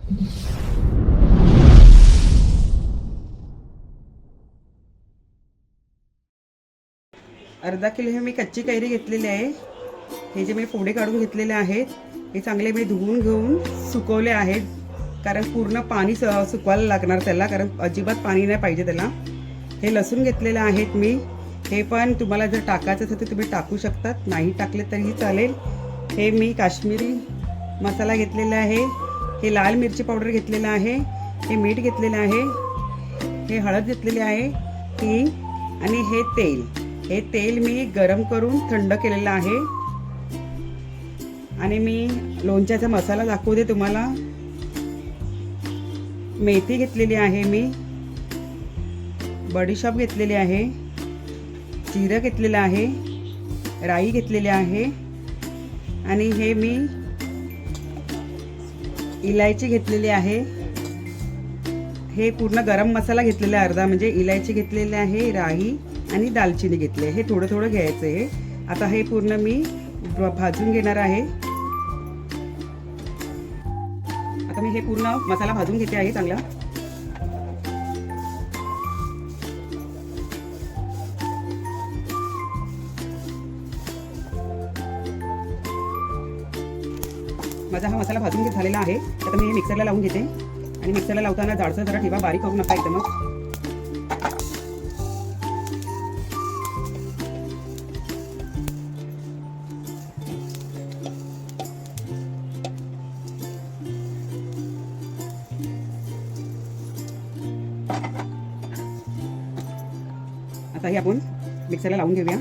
अर्धा किलो हे मी कच्ची कैरी घेतलेली आहे। हे जे मी फोडे काढून घेतलेले आहेत हे चांगले मी धुवून घेऊन सुकवले आहेत, कारण पूर्ण पाणी सुकवायला लागणार त्याला, कारण अजिबात पाणी नाही पाहिजे त्याला। हे लसूण घेतलेले आहेत मी, हे पण तुम्हाला जर टाकायचं असेल तर तुम्ही टाकू शकतात, नाही टाकले तरीही चालेल। हे मी काश्मीरी मसाला घेतलेला आहे, हे लाल मिरची पावडर घेतलेला आहे, हे मीठ घेतलेलं आहे, हे हळद घेतलेली आहे, हिंग आणि हे तेल। हे तेल मी गरम करून थंड केलेलं आहे। आणि मी लोणच्याचा मसाला दाखवते तुम्हाला। मेथी घेतलेली आहे, मी बडीशॉप घेतलेली आहे, जिरं घेतलेलं आहे, राई घेतलेली आहे आणि हे मी इलायची घेतलेली आहे। हे पूर्ण गरम मसाला घेतलेला आहे अर्धा, म्हणजे इलायची घेतलेली आहे, राई आणि दालचिनी घेतली आहे। हे थोडं थोडं घ्यायचं आहे। आता हे पूर्ण मी भाजून घेणार आहे। आता मी हे पूर्ण मसाला भाजून घेते आहे चांगला। माझा हा मसाला भाजून झालेला आहे। आता मी हे मिक्सरला लावून घेते आणि मिक्सरला लावताना जाडसर जरा ठेवा, बारीक करू नका एकदमच। आता हे आपण मिक्सरला लावून घेऊया।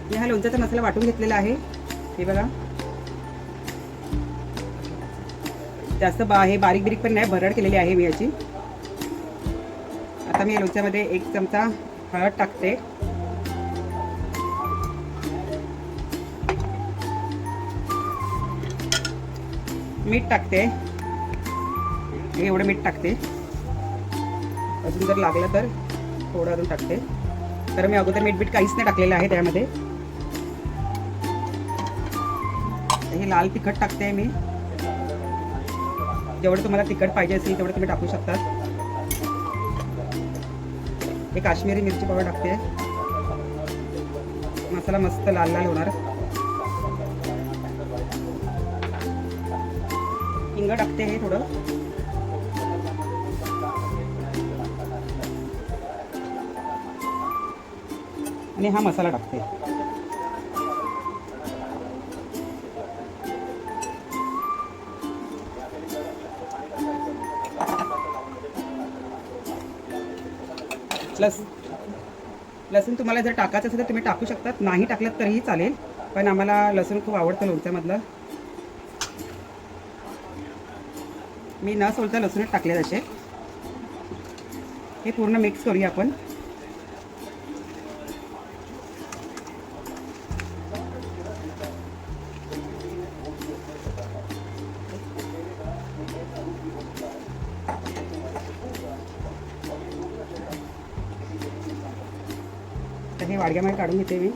मी हा लोणच्याचा मसाला वाटून घेतलेला आहे, हे बघा। जास्त हे बारीक बिरीक पण नाही, भरड केलेली आहे मी याची। आता मी लोणच्यामध्ये 1 चमचा हळद टाकते, मीठ टाकते, एवढं मीठ टाकते। अजून जर लागलं तर थोडं अजून टाकते, तर मी अगोदर मीठ काहीच नाही टाकलेलं आहे त्यामध्ये। हे लाल तिखट टाकते मी, जेवढं तुम्हाला तिखट पाहिजे असेल तेवढं तुम्ही टाकू शकता। हे काश्मीरी मिरची पावडर टाकते, मसाला मस्त लाल लाल होणार। हिंग टाकते हे थोडं, आणि हा मसाला टाकते। लसूण तुम्हाला जर टाकायचं असेल तर तुम्ही टाकू शकतात, नाही टाकलं तरीही चालेल, पण आम्हाला लसूण खूप आवडतं लोणच्यामधलं। मी न सोलता लसूणच टाकले तसे। हे पूर्ण मिक्स करूया आपण। हे वाडग्यामध्ये काढून घेते मी।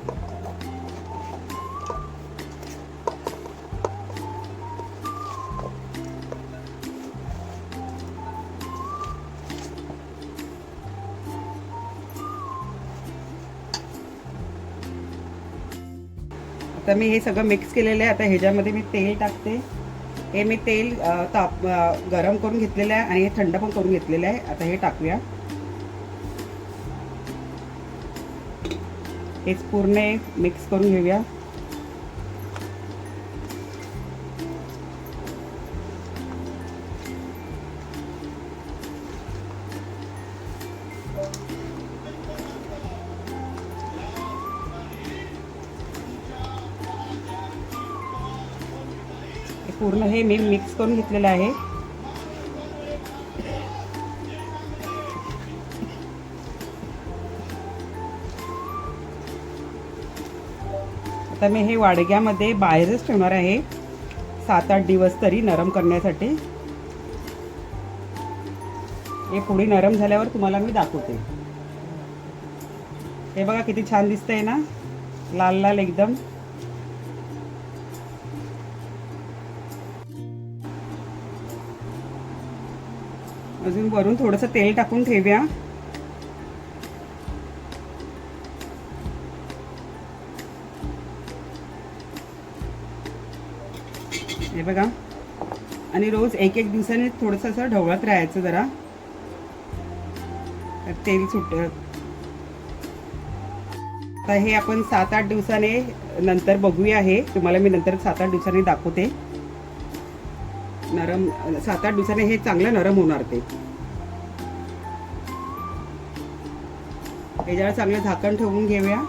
आता मी हे सगळं मिक्स केलेलं आहे। आता ह्याच्यामध्ये मी तेल टाकते। हे मी तेल गरम करून घेतलेलं आहे आणि हे थंड पण करून घेतलेलं आहे। आता हे टाकूया। हेच पूर्ण मिक्स करून घेऊया। पूर्ण हे मी मिक्स करून घेतलेलं आहे। आता मी हे वाडग्यामध्ये बाहेरच ठेवणार आहे 7-8 दिवस तरी नरम करण्यासाठी। हे पुढे नरम झाल्यावर तुम्हाला मी दाखवते। हे बघा किती छान दिसतंय ना, लाल लाल एकदम। अजून वरून थोडंसं तेल टाकून ठेवूया. हे बघा. आणि रोज एक एक दिवसाने थोडंसं असं ढवळत राहायचं जरा, तेल सुट. आता हे आपण 7-8 दिवसाने नंतर बघूया. हे तुम्हाला मी नंतर 7-8 दिवसांनी दाखवते. नरम 7-8 दिवसाने हे चांगलं नरम होणार. ते याच्यावर चांगलं झाकण ठेवून घेऊया.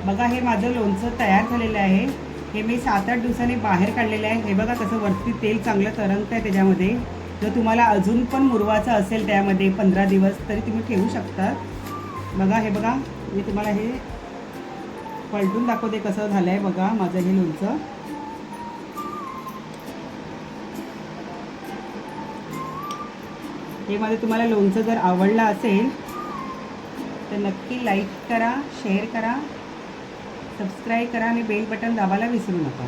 बघा हे माझं लोणचं तयार झालेलं आहे. हे मी 7-8 दिवसांनी बाहेर काढलेलं आहे. हे बघा कसं वरती तेल चांगलं तरंगत आहे त्याच्यामध्ये. जर तुम्हाला अजून पण मुरवाचं असेल त्यामध्ये 15 दिवस तरी तुम्ही ठेवू शकता. बघा हे बघा, मी तुम्हाला हे पलटून दाखवते कसं झालं आहे. बघा माझं हे लोणचं. हे माझं तुम्हाला लोणचं जर आवडलं असेल तर नक्की लाईक करा, शेअर करा, सबस्क्राईब करा आणि बेल बटन दाबायला विसरू नका.